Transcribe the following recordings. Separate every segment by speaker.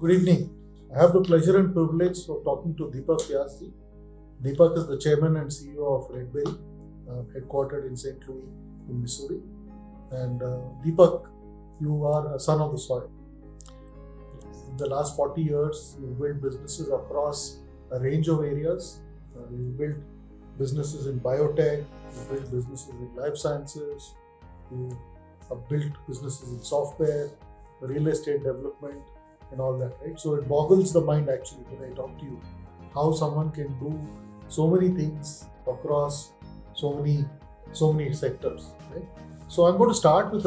Speaker 1: Good evening. I have the pleasure and privilege of talking to Deepak Vyas. Deepak is the chairman and CEO of Redberri, headquartered in St. Louis in Missouri. And Deepak, you are a son of the soil. In the last 40 years, you've built businesses across a range of areas. You've built businesses in biotech, you've built businesses in life sciences, you have built businesses in software, real estate development, and all that, right? So it boggles the mind actually when I talk to you how someone can do so many things across so many sectors, right? So I'm going to start with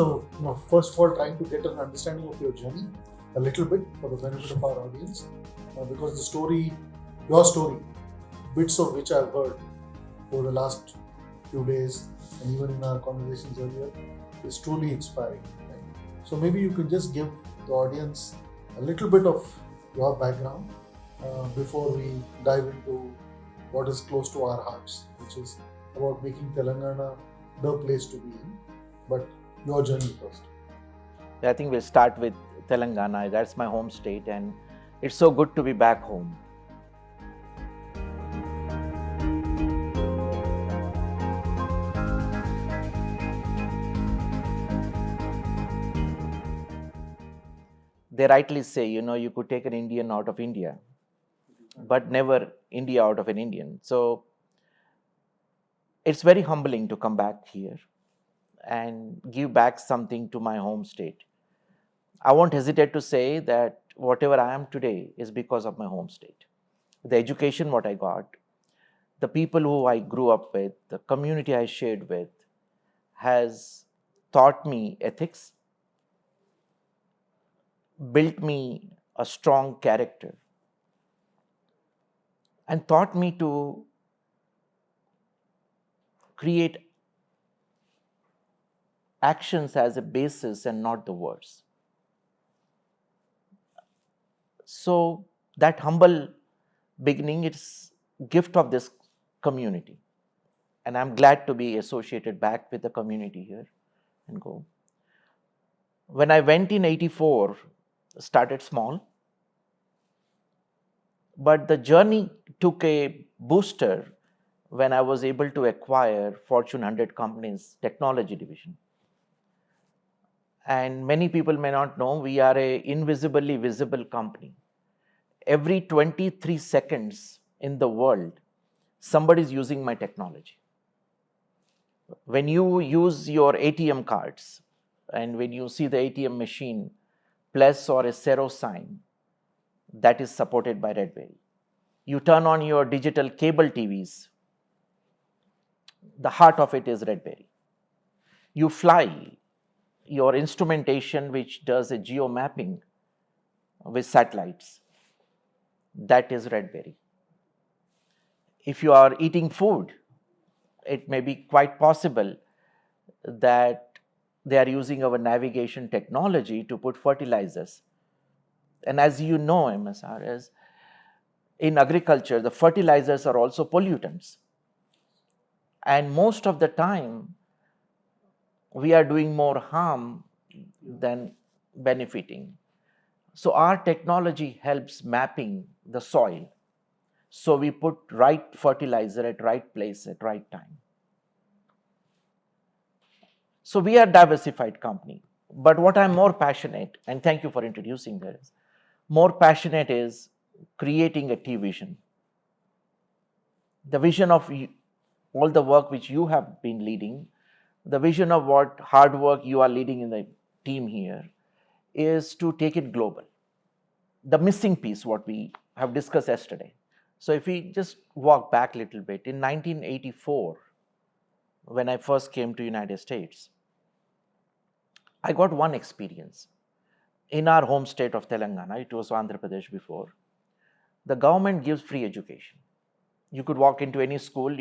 Speaker 1: first of all trying to get an understanding of your journey a little bit for the benefit of our audience, because the story, your story, bits of which I've heard over the last few days and even in our conversations earlier, is truly inspiring. Right? So maybe you could just give the audience a little bit of your background before we dive into what is close to our hearts, which is about making Telangana the place to be in. But your journey first.
Speaker 2: I think we'll start with Telangana. That's my home state, and it's so good to be back home. They rightly say, you could take an Indian out of India, but never India out of an Indian. So it's very humbling to come back here and give back something to my home state. I won't hesitate to say that whatever I am today is because of my home state. The education what I got, the people who I grew up with, the community I shared with, has taught me ethics, built me a strong character, and taught me to create actions as a basis and not the words. So that humble beginning, it's gift of this community. And I'm glad to be associated back with the community here and go. When I went in 84, started small, but the journey took a booster when I was able to acquire Fortune 100 companies technology division. And many people may not know, we are a invisibly visible company. Every 23 seconds in the world, somebody is using my technology. When you use your ATM cards and when you see the ATM machine plus or a zero sign, that is supported by Redberri. You turn on your digital cable TVs, the heart of it is Redberri. You fly, your instrumentation which does a geo mapping with satellites, that is Redberri. If you are eating food, it may be quite possible that they are using our navigation technology to put fertilizers. And as you know, MSR, in agriculture, the fertilizers are also pollutants. And most of the time, we are doing more harm than benefiting. So our technology helps mapping the soil. So we put right fertilizer at right place at right time. So we are a diversified company. But what I'm more passionate, and thank you for introducing this, more passionate is creating a T vision. The vision of all the work which you have been leading, the vision of what hard work you are leading in the team here is to take it global. The missing piece, what we have discussed yesterday. So if we just walk back a little bit, in 1984, when I first came to United States, I got one experience. In our home state of Telangana, it was Andhra Pradesh before, the government gives free education. You could walk into any school,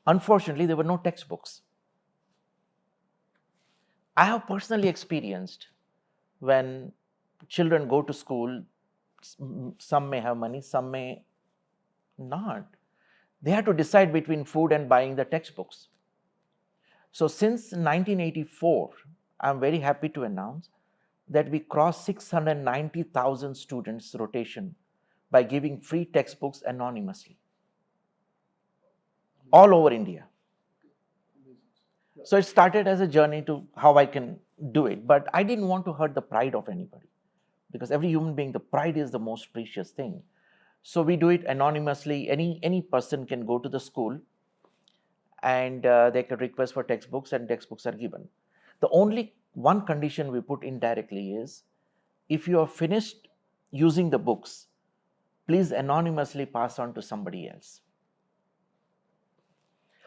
Speaker 2: unfortunately, there were no textbooks. I have personally experienced when children go to school, some may have money, some may not. They have to decide between food and buying the textbooks. So since 1984, I'm very happy to announce that we crossed 690,000 students rotation by giving free textbooks anonymously all over India. So it started as a journey to how I can do it, but I didn't want to hurt the pride of anybody, because every human being, the pride is the most precious thing. So we do it anonymously. Any person can go to the school and they can request for textbooks, and textbooks are given. The only one condition we put indirectly is, if you have finished using the books, please anonymously pass on to somebody else.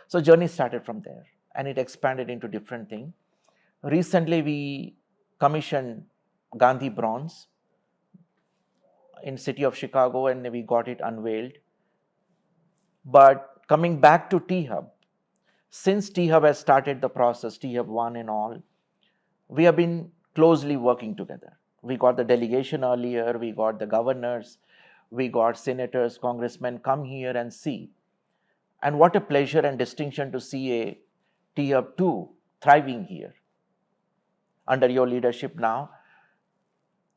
Speaker 2: So journey started from there, and it expanded into different things. Recently, we commissioned Gandhi Bronze in city of Chicago, and we got it unveiled. But coming back to T-Hub, since T-Hub has started the process, T-Hub 1 and all, we have been closely working together. We got the delegation earlier, we got the governors, we got senators, congressmen come here and see. And what a pleasure and distinction to see a T-Hub 2 thriving here under your leadership now.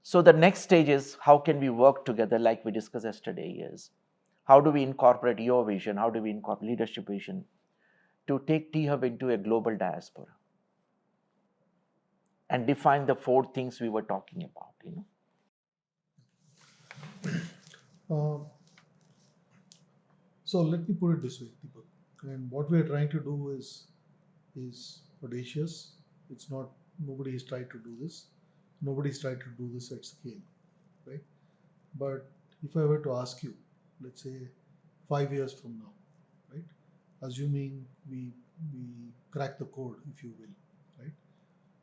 Speaker 2: So the next stage is, how can we work together, like we discussed yesterday, is how do we incorporate your vision, how do we incorporate leadership vision to take T-Hub into a global diaspora and define the 4 things we were talking about,
Speaker 1: So let me put it this way, Deepak. And what we are trying to do is audacious. It's not, nobody has tried to do this. Nobody's tried to do this at scale, right? But if I were to ask you, let's say 5 years from now, right? Assuming we crack the code, if you will, right?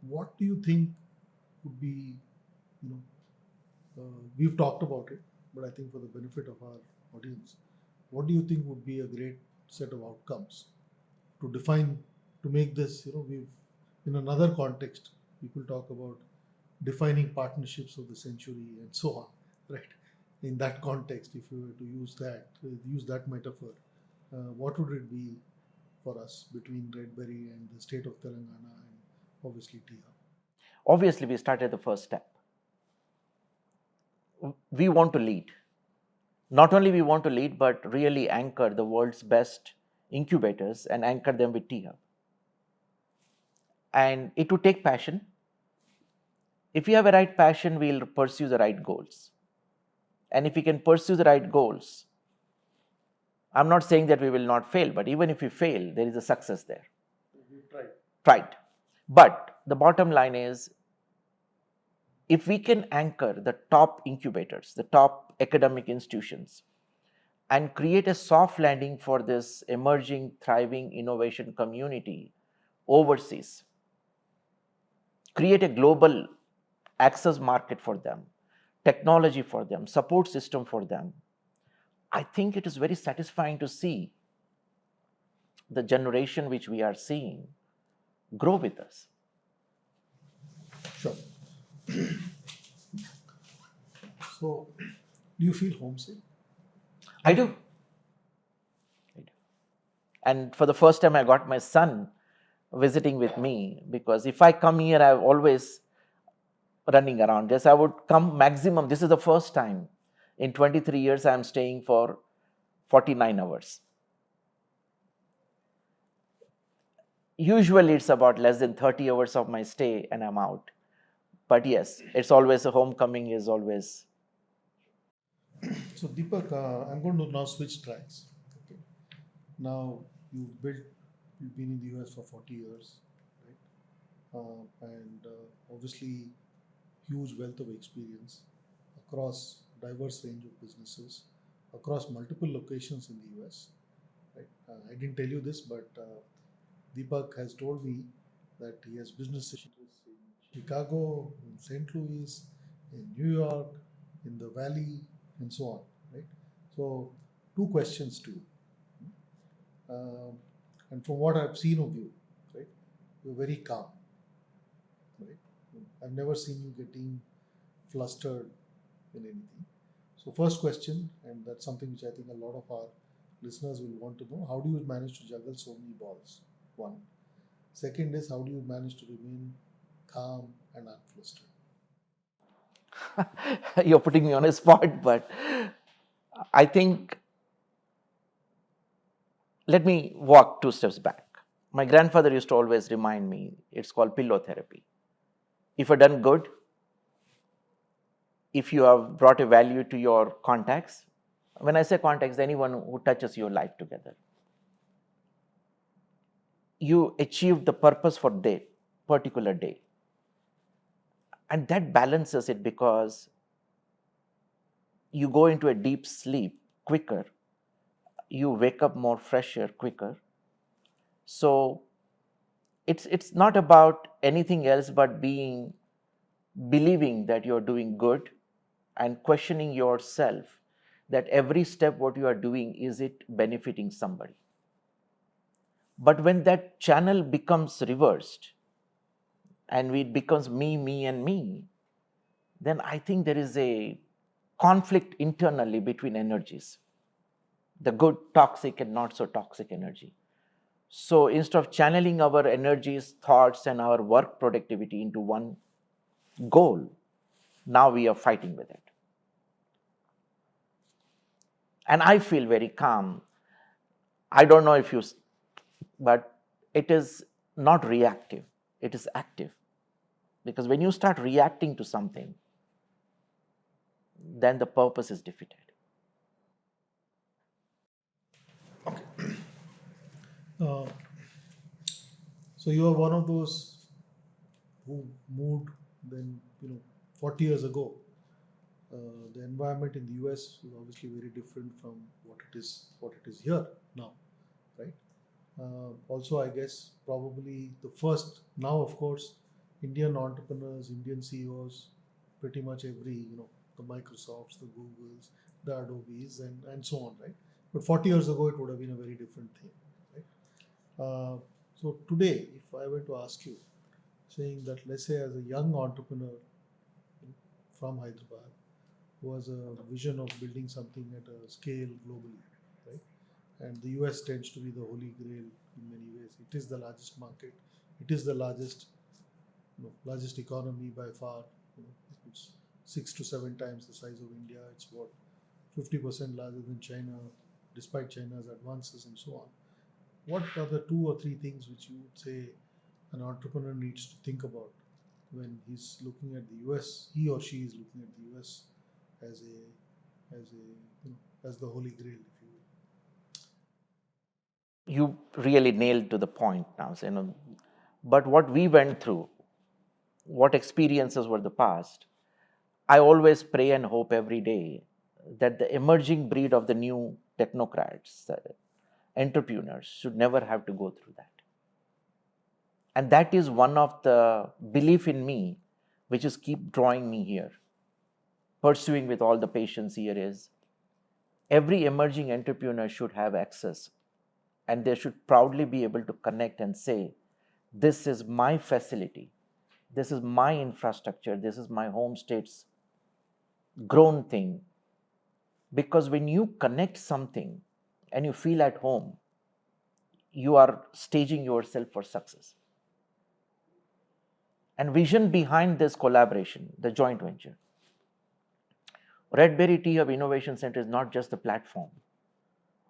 Speaker 1: What do you think would be, you know, we've talked about it, but I think for the benefit of our audience, what do you think would be a great set of outcomes to define, to make this, we've, in another context, people talk about defining partnerships of the century and so on, right? In that context, if you were to use that metaphor, what would it be for us between Redberri and the state of Telangana and obviously T-Hub?
Speaker 2: Obviously, we started the first step. We want to lead. Not only we want to lead, but really anchor the world's best incubators and anchor them with T-Hub. And it would take passion. If we have a right passion, we'll pursue the right goals. And if we can pursue the right goals, I'm not saying that we will not fail, but even if we fail, there is a success there.
Speaker 1: We tried.
Speaker 2: Right. But the bottom line is, if we can anchor the top incubators, the top academic institutions, and create a soft landing for this emerging, thriving innovation community overseas, create a global access market for them, technology for them, support system for them, I think it is very satisfying to see the generation which we are seeing grow with us.
Speaker 1: Sure. So, do you feel homesick?
Speaker 2: I do. And for the first time, I got my son visiting with me, because if I come here, I'm always running around. Yes, I would come maximum. This is the first time in 23 years I'm staying for 49 hours. Usually it's about less than 30 hours of my stay and I'm out. But yes, it's always a homecoming is always.
Speaker 1: So Deepak, I'm going to now switch tracks. Okay. Now you've been in the US for 40 years, right? And obviously huge wealth of experience across diverse range of businesses, across multiple locations in the US. Right? I didn't tell you this, but Deepak has told me that he has businesses in Chicago, in St. Louis, in New York, in the Valley, and so on. Right. So, two questions to you. And from what I've seen of you, right, you're very calm. Right. I've never seen you getting flustered in anything. So, first question, and that's something which I think a lot of our listeners will want to know: how do you manage to juggle so many balls? One. Second is, how do you manage to remain calm and unflustered?
Speaker 2: You're putting me on a spot, but I think let me walk 2 steps back. My grandfather used to always remind me it's called pillow therapy. If you've done good, if you have brought a value to your contacts, when I say contacts, anyone who touches your life together, you achieved the purpose for that particular day. And that balances it because you go into a deep sleep quicker, you wake up more fresher quicker. So it's not about anything else but believing that you're doing good and questioning yourself that every step what you are doing, is it benefiting somebody? But when that channel becomes reversed and it becomes me and me, then I think there is a conflict internally between energies, the good toxic and not so toxic energy. So instead of channeling our energies, thoughts, and our work productivity into one goal, now we are fighting with it. And I feel very calm. I don't know if you, but it is not reactive, it is active. Because when you start reacting to something, then the purpose is defeated.
Speaker 1: Uh, so you are one of those who moved then 40 years ago. The environment in the US is obviously very different from what it is here now, right? Also, I guess probably the first now, of course, Indian entrepreneurs, Indian CEOs, pretty much every the Microsofts, the Googles, the Adobes, and so on, right? But 40 years ago, it would have been a very different thing, right? So today, if I were to ask you, saying that let's say as a young entrepreneur from Hyderabad who has a vision of building something at a scale globally, right? And the US tends to be the holy grail in many ways. It is the largest market. It is the largest economy by far. It's 6 to 7 times the size of India. It's what 50% larger than China, despite China's advances and so on. What are the 2 or 3 things which you would say an entrepreneur needs to think about when he's looking at the US? He or she is looking at the US as as the holy grail, if you will.
Speaker 2: You really nailed to the point now. So, but what we went through, what experiences were the past, I always pray and hope every day that the emerging breed of the new technocrats, entrepreneurs, should never have to go through that. And that is one of the belief in me, which is keep drawing me here, pursuing with all the patience here is every emerging entrepreneur should have access and they should proudly be able to connect and say, this is my facility, this is my infrastructure, this is my home state's grown thing. Because when you connect something and you feel at home, you are staging yourself for success. And vision behind this collaboration, the joint venture. Redberri Tea Hub Innovation Center is not just a platform,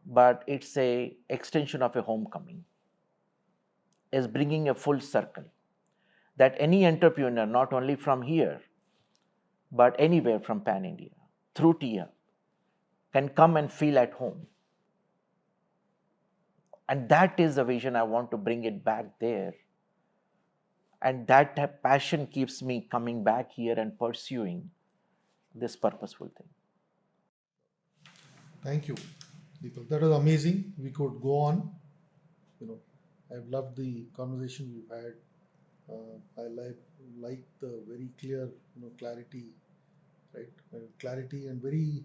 Speaker 2: but it's a extension of a homecoming. Is bringing a full circle that any entrepreneur, not only from here, but anywhere from Pan India, through Tea Hub, can come and feel at home. And that is the vision I want to bring it back there. And that passion keeps me coming back here and pursuing this purposeful thing.
Speaker 1: Thank you, Deepak. That was amazing. We could go on. I've loved the conversation we've had. I like the very clear, clarity, right? Clarity and very,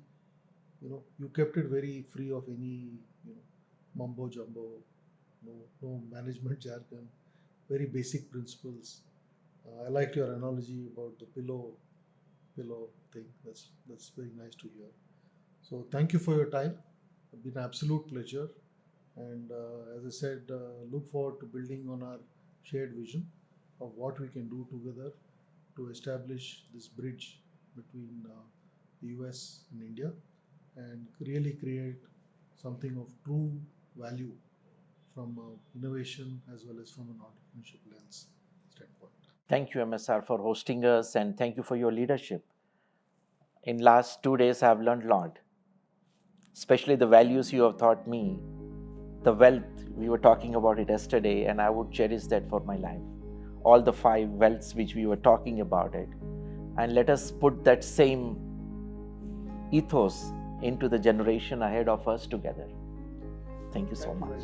Speaker 1: you kept it very free of any, mumbo jumbo, no management jargon, very basic principles. I like your analogy about the pillow thing. That's very nice to hear. So thank you for your time. It's been an absolute pleasure. And as I said, look forward to building on our shared vision of what we can do together to establish this bridge between the US and India and really create something of true value from innovation as well as from an entrepreneurship lens standpoint.
Speaker 2: Thank you, MSR, for hosting us, and thank you for your leadership. In last 2 days, I've learned a lot, especially the values you have taught me, the wealth, we were talking about it yesterday, and I would cherish that for my life. All the 5 wealths which we were talking about it. And let us put that same ethos into the generation ahead of us together. Thank you so much.